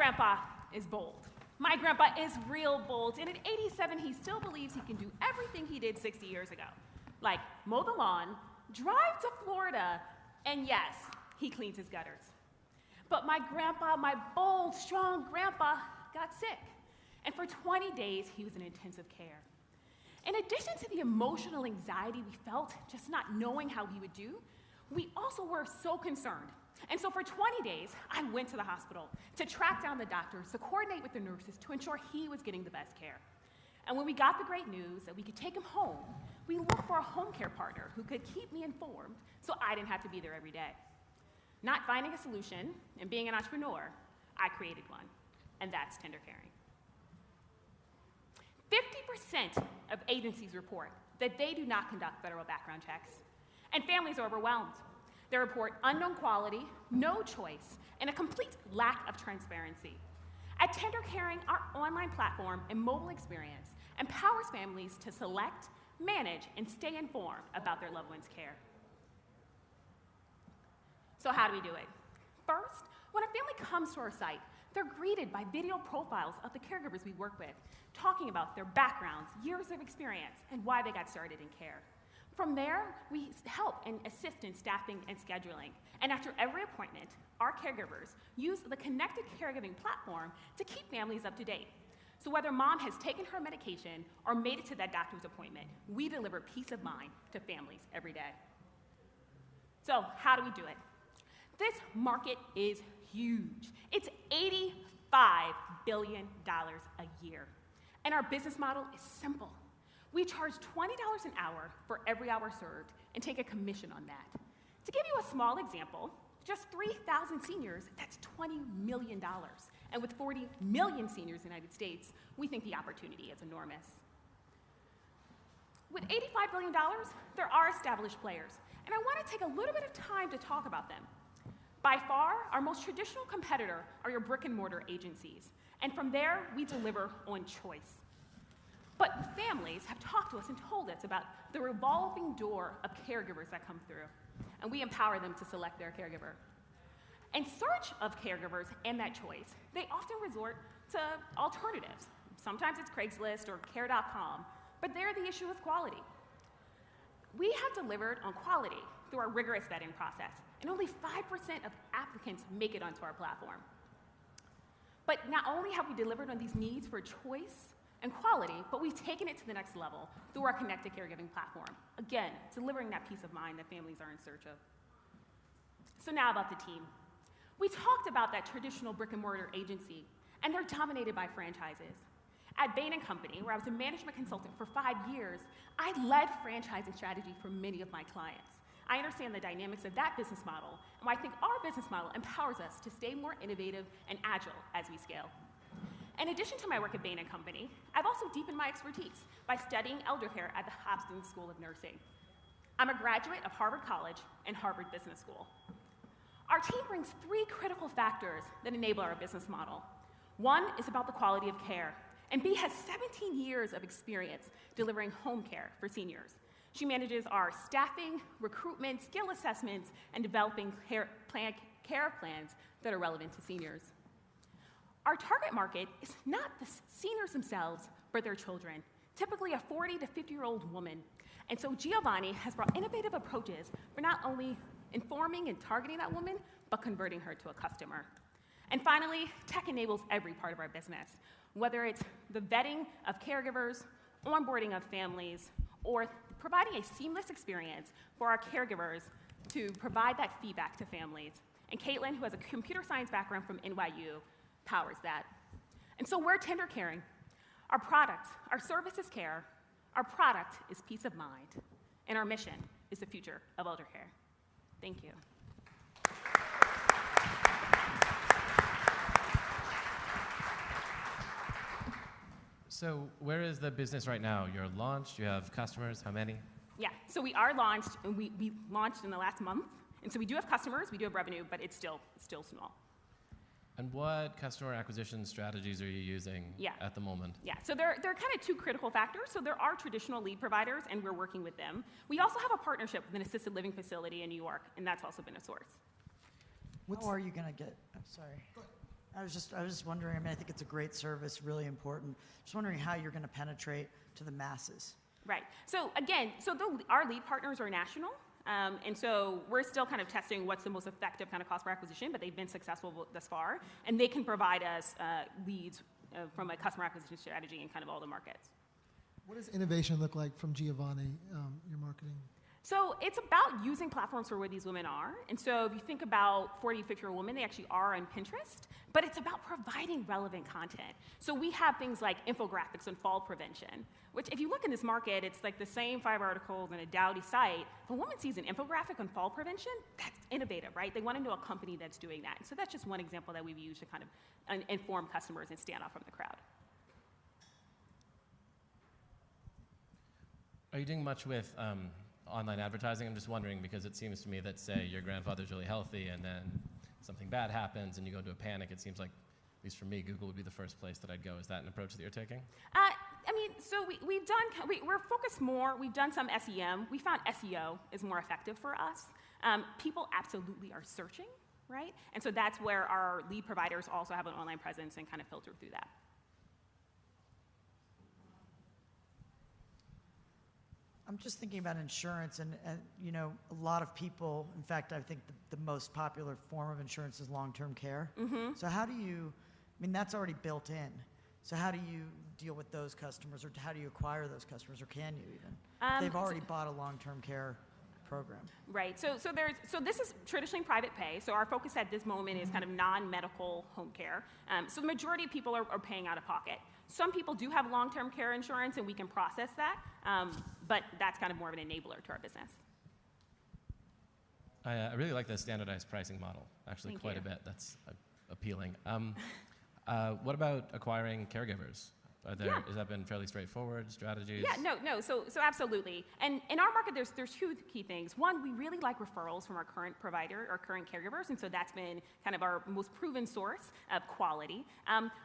grandpa is bold. My grandpa is real bold, and at 87, he still believes he can do everything he did 60 years ago. Like mow the lawn, drive to Florida, and yes, he cleans his gutters. But my grandpa, my bold, strong grandpa, got sick. And for 20 days, he was in intensive care. In addition to the emotional anxiety we felt just not knowing how he would do, we also were so concerned. And so for 20 days, I went to the hospital to track down the doctors, to coordinate with the nurses, to ensure he was getting the best care. And when we got the great news that we could take him home, we looked for a home care partner who could keep me informed so I didn't have to be there every day. Not finding a solution and being an entrepreneur, I created one, and that's TenderCaring. 50% of agencies report that they do not conduct federal background checks, and families are overwhelmed. They report unknown quality, no choice, and a complete lack of transparency. At TenderCaring, our online platform and mobile experience empowers families to select, manage, and stay informed about their loved one's care. So how do we do it? First, when a family comes to our site, they're greeted by video profiles of the caregivers we work with, talking about their backgrounds, years of experience, and why they got started in care. From there, we help and assist in staffing and scheduling. And after every appointment, our caregivers use the connected caregiving platform to keep families up to date. So whether mom has taken her medication or made it to that doctor's appointment, we deliver peace of mind to families every day. So how do we do it? This market is huge. It's $85 billion a year. And our business model is simple. We charge $20 an hour for every hour served and take a commission on that. To give you a small example, just 3,000 seniors, that's $20 million. And with 40 million seniors in the United States, we think the opportunity is enormous. With $85 billion, there are established players, and I want to take a little bit of time to talk about them. By far, our most traditional competitor are your brick and mortar agencies, and from there, we deliver on choice. But families have talked to us and told us about the revolving door of caregivers that come through, and we empower them to select their caregiver. In search of caregivers and that choice, they often resort to alternatives. Sometimes it's Craigslist or Care.com, but there the issue is quality. We have delivered on quality through our rigorous vetting process, and only 5% of applicants make it onto our platform. But not only have we delivered on these needs for choice and quality, but we've taken it to the next level through our connected caregiving platform. Again, delivering that peace of mind that families are in search of. So now about the team. We talked about that traditional brick and mortar agency, and they're dominated by franchises. At Bain & Company, where I was a management consultant for 5 years, I led franchising strategy for many of my clients. I understand the dynamics of that business model, and I think our business model empowers us to stay more innovative and agile as we scale. In addition to my work at Bain & Company, I've also deepened my expertise by studying elder care at the Hobson School of Nursing. I'm a graduate of Harvard College and Harvard Business School. Our team brings 3 critical factors that enable our business model. 1 is about the quality of care, and B has 17 years of experience delivering home care for seniors. She manages our staffing, recruitment, skill assessments, and developing care plans that are relevant to seniors. Our target market is not the seniors themselves, but their children, typically a 40 to 50-year-old woman. And so Giovanni has brought innovative approaches for not only informing and targeting that woman, but converting her to a customer. And finally, tech enables every part of our business, whether it's the vetting of caregivers, onboarding of families, or providing a seamless experience for our caregivers to provide that feedback to families. And Caitlin, who has a computer science background from NYU, powers that. And so we're TenderCaring. Our product, our service is care, our product is peace of mind, and our mission is the future of elder care. Thank you. So where is the business right now? You're launched, you have customers, how many? Yeah, so we are launched, and we launched in the last month. And so we do have customers, we do have revenue, but it's still small. And what customer acquisition strategies are you using at the moment? Yeah, so there are kind of 2 critical factors. So there are traditional lead providers, and we're working with them. We also have a partnership with an assisted living facility in New York, and that's also been a source. How are you going to get, I'm sorry. I was just wondering, I mean, I think it's a great service, really important. Just wondering how you're going to penetrate to the masses. Right. So again, our lead partners are national. And so we're still kind of testing what's the most effective kind of cost per acquisition, but they've been successful thus far. And they can provide us leads from a customer acquisition strategy in kind of all the markets. What does innovation look like from Giovanni, your marketing? So it's about using platforms for where these women are. And so if you think about 40, 50-year-old women, they actually are on Pinterest, but it's about providing relevant content. So we have things like infographics on fall prevention, which if you look in this market, it's like the same 5 articles on a dowdy site. If a woman sees an infographic on fall prevention, that's innovative, right? They want to know a company that's doing that. And so that's just one example that we've used to kind of inform customers and stand out from the crowd. Are you doing much with online advertising? I'm just wondering because it seems to me that, say, your grandfather's really healthy and then something bad happens and you go into a panic, it seems like, at least for me, Google would be the first place that I'd go. Is that an approach that you're taking? I mean, so we're focused more, we've done some SEM. We found SEO is more effective for us. People absolutely are searching, right? And so that's where our lead providers also have an online presence and kind of filter through that. I'm just thinking about insurance, and you know, a lot of people, in fact, I think the most popular form of insurance is long-term care. Mm-hmm. So how do you, I mean, that's already built in. So how do you deal with those customers, or how do you acquire those customers, or can you even? They've already bought a long-term care program. Right, so this is traditionally private pay, so our focus at this moment is kind of non-medical home care. So the majority of people are paying out of pocket. Some people do have long-term care insurance, and we can process that, but that's kind of more of an enabler to our business. I really like the standardized pricing model, actually. Thank quite you. a bit. That's appealing. What about acquiring caregivers? Has that been fairly straightforward strategies? Yeah, no. So absolutely. And in our market, there's two key things. One, we really like referrals from our current provider, our current caregivers, and so that's been kind of our most proven source of quality.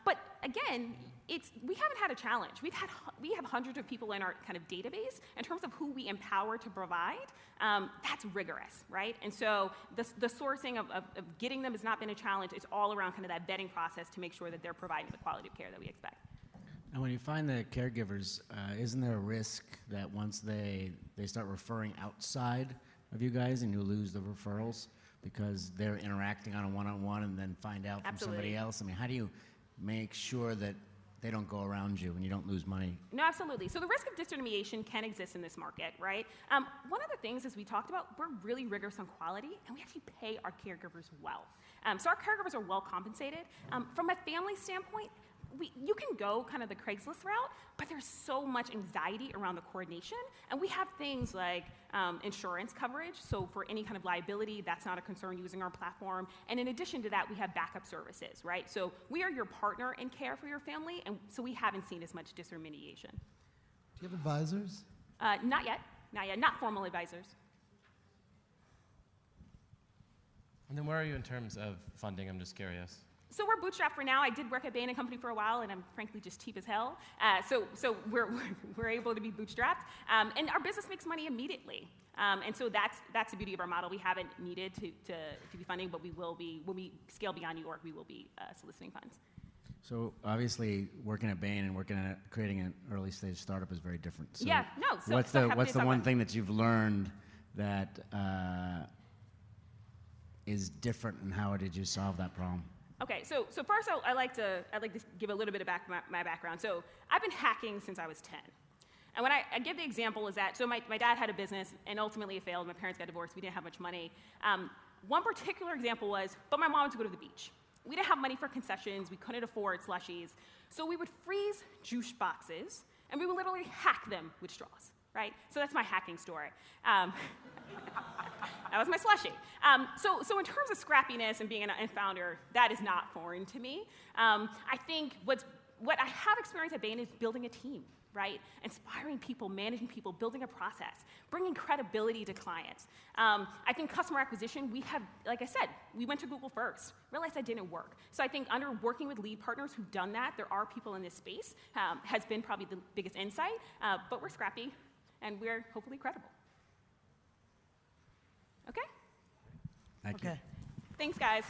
But again, we haven't had a challenge. We have hundreds of people in our kind of database. In terms of who we empower to provide, that's rigorous, right? And so the sourcing of getting them has not been a challenge. It's all around kind of that vetting process to make sure that they're providing the quality of care that we expect. And when you find the caregivers, isn't there a risk that once they start referring outside of you guys and you lose the referrals because they're interacting on a one-on-one and then find out from somebody else? I mean, how do you make sure that they don't go around you and you don't lose money? No, absolutely. So the risk of disintermediation can exist in this market, right? One of the things, as we talked about, we're really rigorous on quality, and we actually pay our caregivers well. So our caregivers are well compensated. From a family standpoint, you can go kind of the Craigslist route, but there's so much anxiety around the coordination, and we have things like insurance coverage, so for any kind of liability, that's not a concern using our platform, and in addition to that, we have backup services, right? So we are your partner in care for your family, and so we haven't seen as much disintermediation. Do you have advisors? Not yet, not formal advisors. And then where are you in terms of funding? I'm just curious. So we're bootstrapped for now. I did work at Bain & Company for a while, and I'm frankly just cheap as hell. So we're able to be bootstrapped, and our business makes money immediately. And so that's the beauty of our model. We haven't needed to be funding, but we will be when we scale beyond New York. We will be soliciting funds. So obviously, working at Bain and working at creating an early stage startup is very different. So yeah, no. So what's the one thing that you've learned that is different, and how did you solve that problem? Okay, so first I'd like to give a little bit of my background. So I've been hacking since I was 10. And when I give the example is that, so my dad had a business, and ultimately it failed. My parents got divorced. We didn't have much money. One particular example was, but my mom wanted to go to the beach. We didn't have money for concessions. We couldn't afford slushies. So we would freeze juice boxes, and we would literally hack them with straws, right? So that's my hacking story. That was my slushie. So in terms of scrappiness and being a founder, that is not foreign to me. I think what I have experienced at Bain is building a team, right? Inspiring people, managing people, building a process, bringing credibility to clients. I think customer acquisition, we have, like I said, we went to Google first, realized that didn't work. So I think under working with lead partners who've done that, there are people in this space, has been probably the biggest insight, but we're scrappy, and we're hopefully credible. Okay? Thank you. Okay. Thanks, guys.